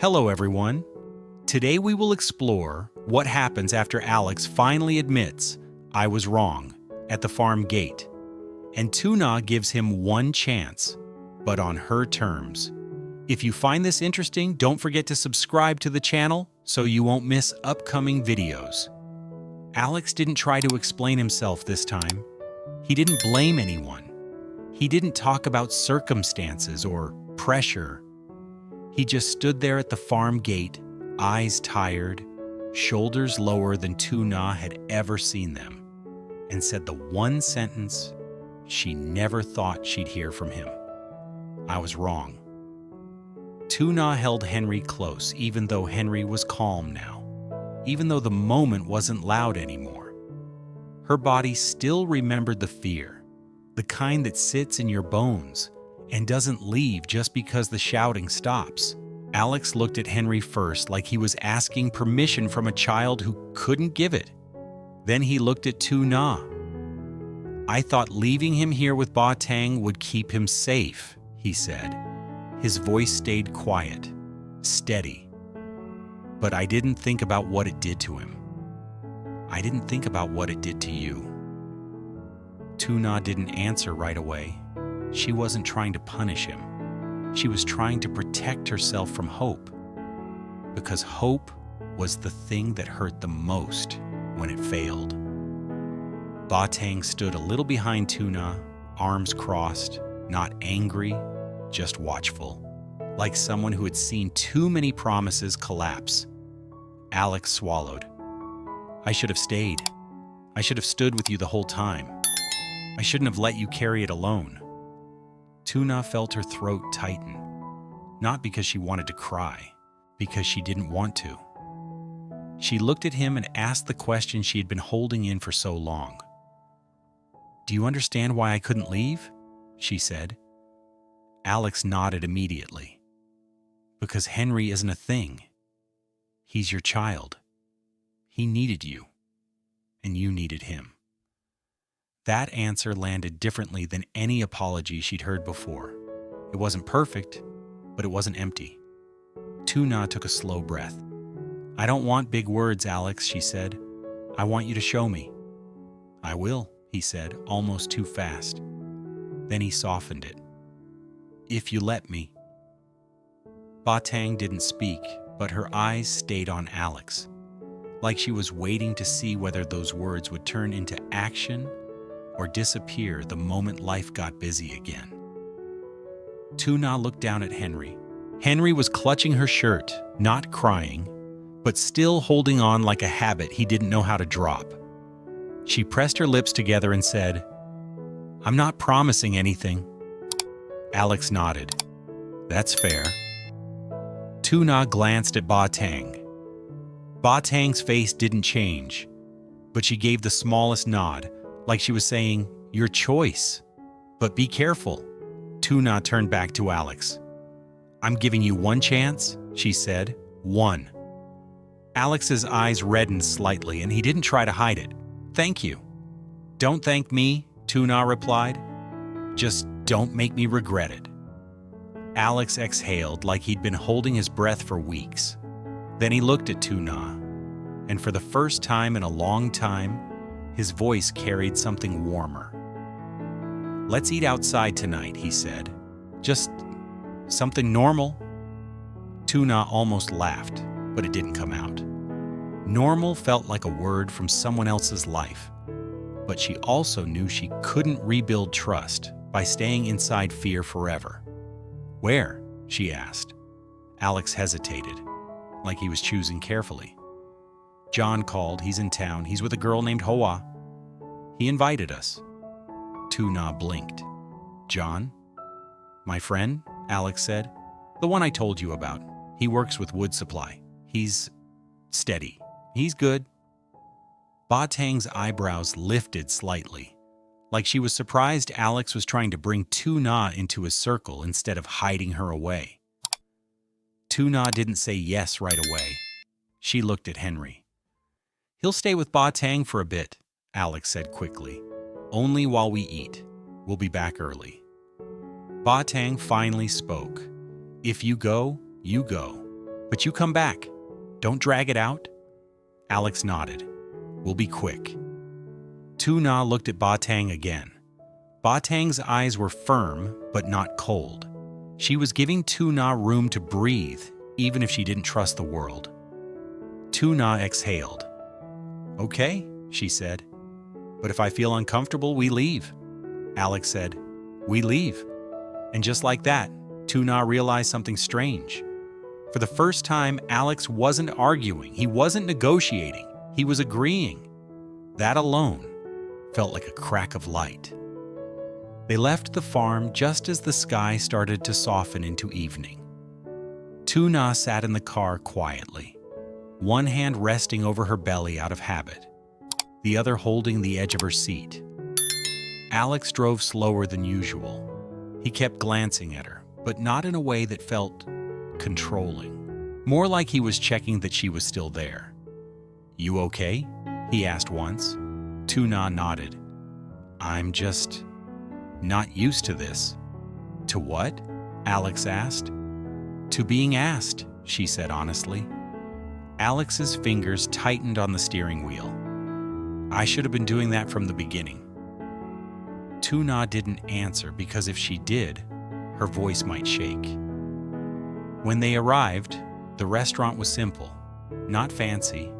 Hello everyone. Today we will explore what happens after Alex finally admits, "I was wrong," at the farm gate. And Tuna gives him one chance, but on her terms. If you find this interesting, don't forget to subscribe to the channel so you won't miss upcoming videos. Alex didn't try to explain himself this time. He didn't blame anyone. He didn't talk about circumstances or pressure. He just stood there at the farm gate, eyes tired, shoulders lower than Tuna had ever seen them, and said the one sentence she never thought she'd hear from him. "I was wrong." Tuna held Henry close, even though Henry was calm now, even though the moment wasn't loud anymore. Her body still remembered the fear, the kind that sits in your bones and doesn't leave just because the shouting stops. Alex looked at Henry first like he was asking permission from a child who couldn't give it. Then he looked at Tuna. "I thought leaving him here with Baang would keep him safe," he said. His voice stayed quiet, steady. "But I didn't think about what it did to him. I didn't think about what it did to you." Tuna didn't answer right away. She wasn't trying to punish him. She was trying to protect herself from hope. Because hope was the thing that hurt the most when it failed. Baang stood a little behind Tuna, arms crossed, not angry, just watchful, like someone who had seen too many promises collapse. Alex swallowed. "I should have stayed. I should have stood with you the whole time. I shouldn't have let you carry it alone." Tuna felt her throat tighten, not because she wanted to cry, because she didn't want to. She looked at him and asked the question she had been holding in for so long. "Do you understand why I couldn't leave?" she said. Alex nodded immediately. "Because Henry isn't a thing. He's your child. He needed you, and you needed him." That answer landed differently than any apology she'd heard before. It wasn't perfect, but it wasn't empty. Tuna took a slow breath. "I don't want big words, Alex," she said. "I want you to show me." "I will," he said, almost too fast. Then he softened it. "If you let me." Baang didn't speak, but her eyes stayed on Alex, like she was waiting to see whether those words would turn into action or disappear the moment life got busy again. Tuna looked down at Henry. Henry was clutching her shirt, not crying, but still holding on like a habit he didn't know how to drop. She pressed her lips together and said, "I'm not promising anything." Alex nodded. "That's fair." Tuna glanced at Baang. Baang's face didn't change, but she gave the smallest nod, like she was saying, "Your choice. But be careful." Tuna turned back to Alex. "I'm giving you one chance," she said. "One." Alex's eyes reddened slightly, and he didn't try to hide it. "Thank you." "Don't thank me," Tuna replied. "Just don't make me regret it." Alex exhaled like he'd been holding his breath for weeks. Then he looked at Tuna, and for the first time in a long time, his voice carried something warmer. "Let's eat outside tonight," he said. "Just something normal." Tuna almost laughed, but it didn't come out. Normal felt like a word from someone else's life, but she also knew she couldn't rebuild trust by staying inside fear forever. "Where?" she asked. Alex hesitated, like he was choosing carefully. "John called. He's in town. He's with a girl named Hoa. He invited us." Tuna blinked. "John?" "My friend," Alex said. "The one I told you about. He works with wood supply. He's steady. He's good." Baang's eyebrows lifted slightly, like she was surprised Alex was trying to bring Tuna into his circle instead of hiding her away. Tuna didn't say yes right away. She looked at Henry. "He'll stay with Baang for a bit," Alex said quickly. "Only while we eat. We'll be back early." Baang finally spoke. "If you go, you go. But you come back. Don't drag it out." Alex nodded. "We'll be quick." Tuna looked at Baang again. Baang's eyes were firm, but not cold. She was giving Tuna room to breathe, even if she didn't trust the world. Tuna exhaled. "Okay," she said. "But if I feel uncomfortable, we leave." Alex said, "We leave." And just like that, Tuna realized something strange. For the first time, Alex wasn't arguing. He wasn't negotiating. He was agreeing. That alone felt like a crack of light. They left the farm just as the sky started to soften into evening. Tuna sat in the car quietly, one hand resting over her belly out of habit, the other holding the edge of her seat. Alex drove slower than usual. He kept glancing at her, but not in a way that felt controlling. More like he was checking that she was still there. "You okay?" he asked once. Tuna nodded. "I'm just not used to this." "To what?" Alex asked. "To being asked," she said honestly. Alex's fingers tightened on the steering wheel. "I should have been doing that from the beginning." Tuna didn't answer because if she did, her voice might shake. When they arrived, the restaurant was simple, not fancy,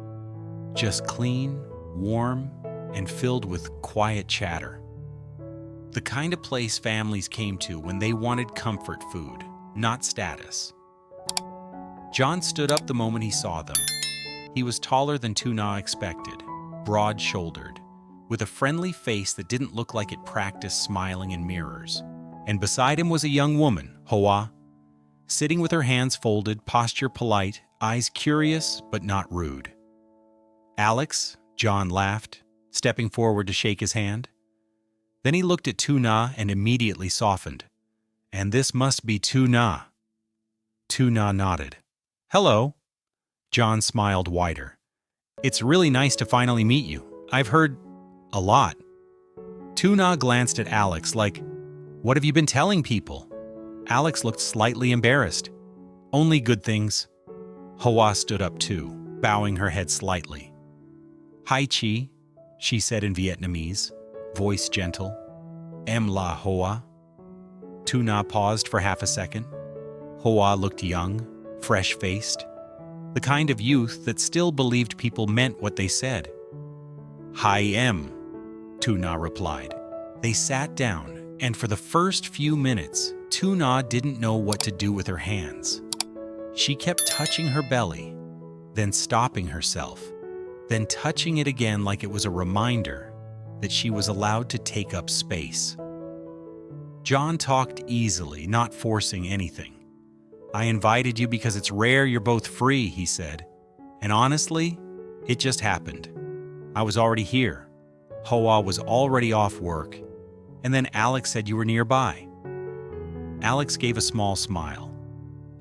just clean, warm, and filled with quiet chatter. The kind of place families came to when they wanted comfort food, not status. John stood up the moment he saw them. He was taller than Tuna expected, broad-shouldered, with a friendly face that didn't look like it practiced smiling in mirrors. And beside him was a young woman, Hoa, sitting with her hands folded, posture polite, eyes curious but not rude. "Alex," John laughed, stepping forward to shake his hand. Then he looked at Tuna and immediately softened. "And this must be Tuna." Tuna nodded. "Hello." John smiled wider. "It's really nice to finally meet you. I've heard a lot." Tuna glanced at Alex like, "What have you been telling people?" Alex looked slightly embarrassed. "Only good things." Hoa stood up too, bowing her head slightly. "Hi Chi," she said in Vietnamese, voice gentle. "Em la Hoa." Tuna paused for half a second. Hoa looked young, fresh-faced, the kind of youth that still believed people meant what they said. "Hi Em," Tuna replied. They sat down, and for the first few minutes, Tuna didn't know what to do with her hands. She kept touching her belly, then stopping herself, then touching it again like it was a reminder that she was allowed to take up space. John talked easily, not forcing anything. "I invited you because it's rare you're both free," he said. "And honestly, it just happened. I was already here. Hoa was already off work. And then Alex said you were nearby." Alex gave a small smile.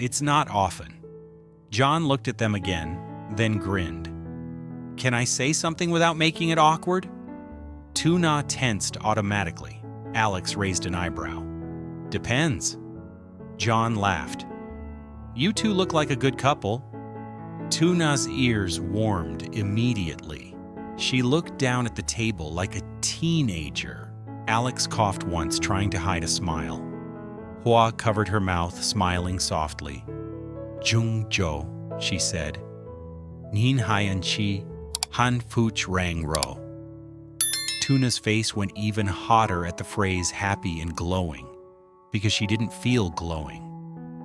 "It's not often." John looked at them again, then grinned. "Can I say something without making it awkward?" Tuna tensed automatically. Alex raised an eyebrow. "Depends." John laughed. "You two look like a good couple." Tuna's ears warmed immediately. She looked down at the table like a teenager. Alex coughed once, trying to hide a smile. Hoa covered her mouth, smiling softly. "Jung Jo," she said. "Nin Haiyan Chi, Han Fuch Rang Ro." Tuna's face went even hotter at the phrase happy and glowing, because she didn't feel glowing.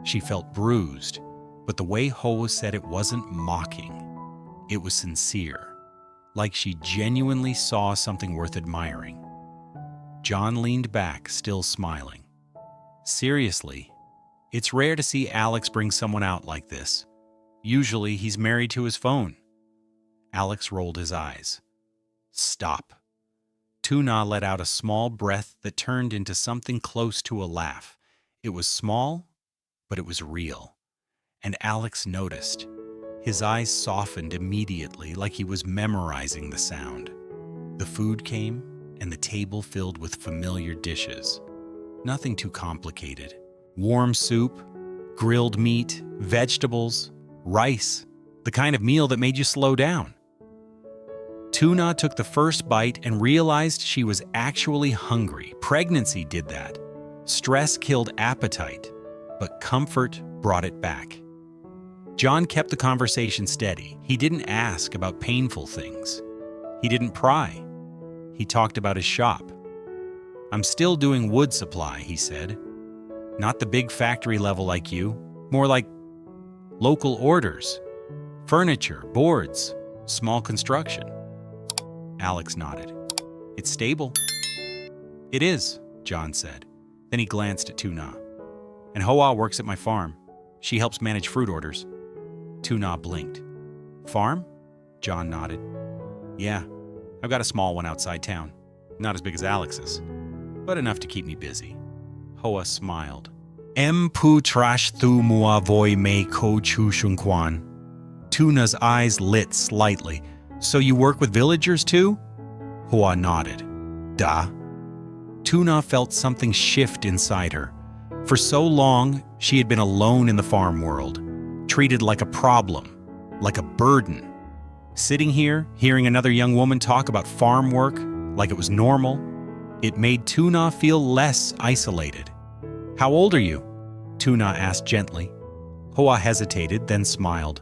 She felt bruised, but the way Hoa said it wasn't mocking. It was sincere, like she genuinely saw something worth admiring. John leaned back, still smiling. "Seriously, it's rare to see Alex bring someone out like this. Usually he's married to his phone." Alex rolled his eyes. "Stop." Tuna let out a small breath that turned into something close to a laugh. It was small, but it was real. And Alex noticed. His eyes softened immediately, like he was memorizing the sound. The food came, and the table filled with familiar dishes. Nothing too complicated. Warm soup, grilled meat, vegetables, Rice, the kind of meal that made you slow down. Tuna took the first bite and realized she was actually hungry. Pregnancy did that. Stress killed appetite, but comfort brought it back. John kept the conversation steady. He didn't ask about painful things. He didn't pry. He talked about his shop. "I'm still doing wood supply," he said. "Not the big factory level like you, more like local orders. Furniture, boards, small construction." Alex nodded. "It's stable." "It is," John said. Then he glanced at Tuna. "And Hoa works at my farm. She helps manage fruit orders." Tuna blinked. "Farm?" John nodded. "Yeah, I've got a small one outside town. Not as big as Alex's, but enough to keep me busy." Hoa smiled. "Em pu trash thu mua voi me ko chu shun kwan." Tuna's eyes lit slightly. "So you work with villagers too?" Hoa nodded. "Da." Tuna felt something shift inside her. For so long, she had been alone in the farm world, treated like a problem, like a burden. Sitting here, hearing another young woman talk about farm work like it was normal, it made Tuna feel less isolated. "How old are you?" Tuna asked gently. Hoa hesitated, then smiled.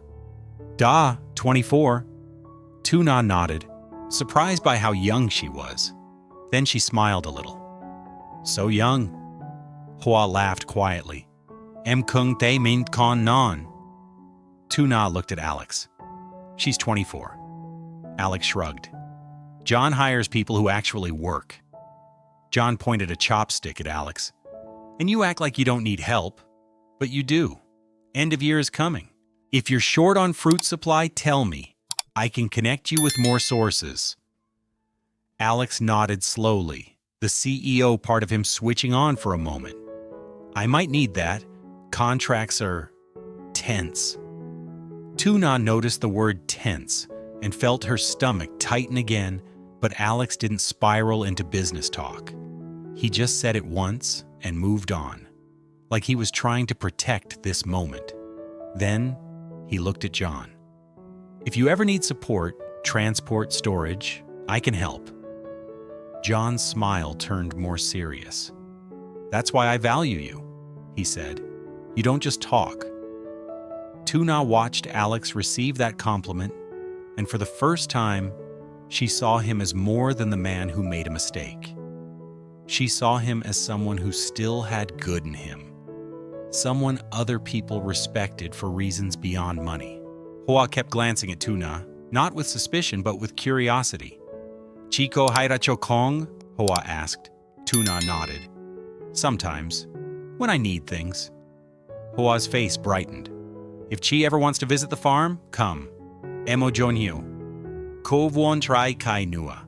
"Da, 24. Tuna nodded, surprised by how young she was. Then she smiled a little. "So young." Hoa laughed quietly. "Em kung te min kon non." Tuna looked at Alex. "She's 24. Alex shrugged. "John hires people who actually work." John pointed a chopstick at Alex. "And you act like you don't need help, but you do. End of year is coming. If you're short on fruit supply, tell me. I can connect you with more sources." Alex nodded slowly, the CEO part of him switching on for a moment. "I might need that. Contracts are tense." Tuna noticed the word tense and felt her stomach tighten again, but Alex didn't spiral into business talk. He just said it once and moved on, like he was trying to protect this moment. Then he looked at John. "If you ever need support, transport, storage, I can help." John's smile turned more serious. "That's why I value you," he said. "You don't just talk." Tuna watched Alex receive that compliment, and for the first time, she saw him as more than the man who made a mistake. She saw him as someone who still had good in him, someone other people respected for reasons beyond money. Hoa kept glancing at Tuna, not with suspicion but with curiosity. "Chico hairacho kong?" Hoa asked. Tuna nodded. "Sometimes, when I need things." Hoa's face brightened. "If Chi ever wants to visit the farm, come. Emo jonyo. Kovwon trai kai nua."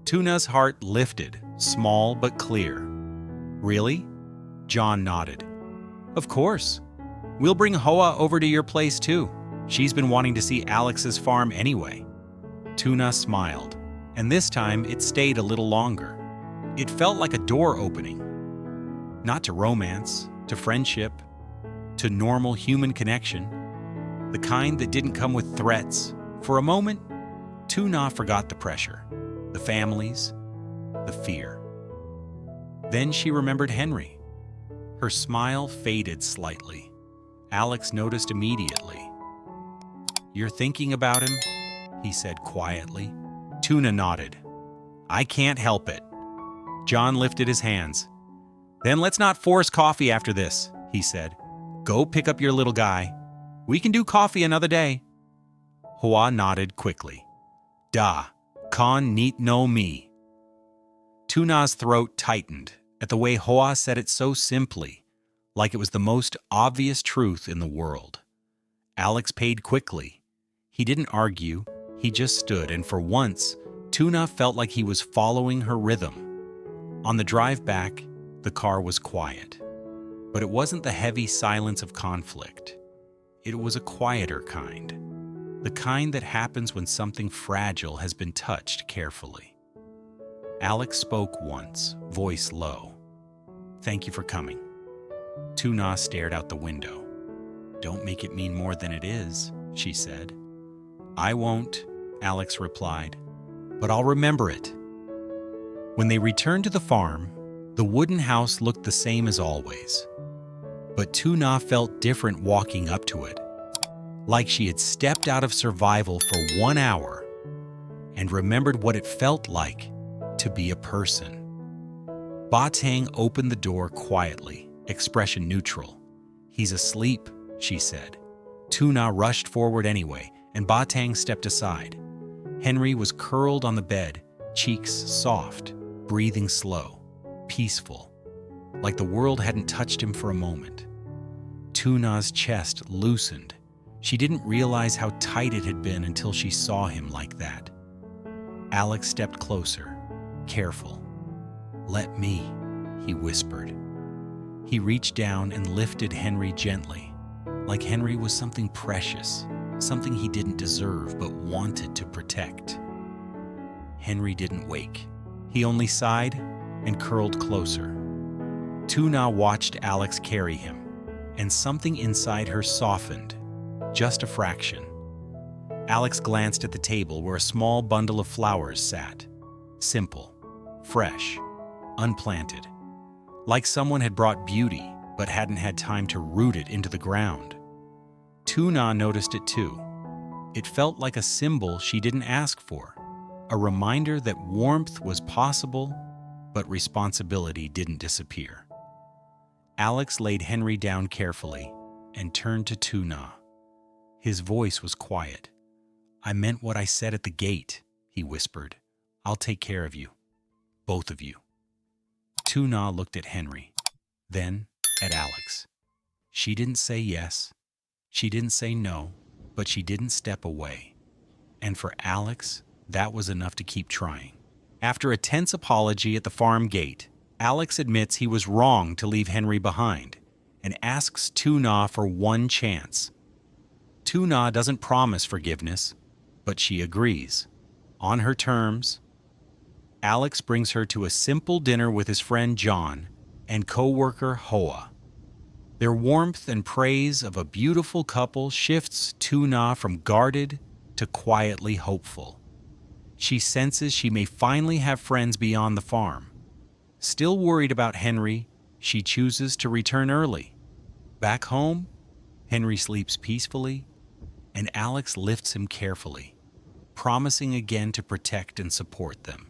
Tuna's heart lifted, small but clear. "Really?" John nodded. "Of course. We'll bring Hoa over to your place too. She's been wanting to see Alex's farm anyway." Tuna smiled, and this time it stayed a little longer. It felt like a door opening. Not to romance, to friendship, to normal human connection, the kind that didn't come with threats. For a moment, Tuna forgot the pressure, the families, the fear. Then she remembered Henry. Her smile faded slightly. Alex noticed immediately. "You're thinking about him?" he said quietly. Tuna nodded. "I can't help it." John lifted his hands. "Then let's not force coffee after this," he said. "Go pick up your little guy. We can do coffee another day." Hoa nodded quickly. "Da, kon neat no me." Tuna's throat tightened at the way Hoa said it so simply, like it was the most obvious truth in the world. Alex paid quickly. He didn't argue, he just stood, and for once, Tuna felt like he was following her rhythm. On the drive back, the car was quiet. But it wasn't the heavy silence of conflict. It was a quieter kind. The kind that happens when something fragile has been touched carefully. Alex spoke once, voice low. "Thank you for coming." Tuna stared out the window. Don't make it mean more than it is, she said. I won't, Alex replied, but I'll remember it. When they returned to the farm, the wooden house looked the same as always. But Tuna felt different walking up to it, like she had stepped out of survival for 1 hour and remembered what it felt like to be a person. Baang opened the door quietly, expression neutral. He's asleep, she said. Tuna rushed forward anyway, and Baang stepped aside. Henry was curled on the bed, cheeks soft, breathing slow, peaceful, like the world hadn't touched him for a moment. Tuna's chest loosened. She didn't realize how tight it had been until she saw him like that. Alex stepped closer, careful. Let me, he whispered. He reached down and lifted Henry gently, like Henry was something precious, something he didn't deserve but wanted to protect. Henry didn't wake. He only sighed and curled closer. Tuna watched Alex carry him, and something inside her softened, just a fraction. Alex glanced at the table where a small bundle of flowers sat. Simple, fresh, unplanted. Like someone had brought beauty but hadn't had time to root it into the ground. Tuna noticed it too. It felt like a symbol she didn't ask for, a reminder that warmth was possible, but responsibility didn't disappear. Alex laid Henry down carefully and turned to Tuna. His voice was quiet. I meant what I said at the gate, he whispered. I'll take care of you, both of you. Tuna looked at Henry, then at Alex. She didn't say yes, she didn't say no, but she didn't step away. And for Alex, that was enough to keep trying. After a tense apology at the farm gate, Alex admits he was wrong to leave Henry behind and asks Tuna for one chance. Tuna doesn't promise forgiveness, but she agrees. On her terms, Alex brings her to a simple dinner with his friend John and co-worker Hoa. Their warmth and praise of a beautiful couple shifts Tuna from guarded to quietly hopeful. She senses she may finally have friends beyond the farm. Still worried about Henry, she chooses to return early. Back home, Henry sleeps peacefully, and Alex lifts him carefully, promising again to protect and support them.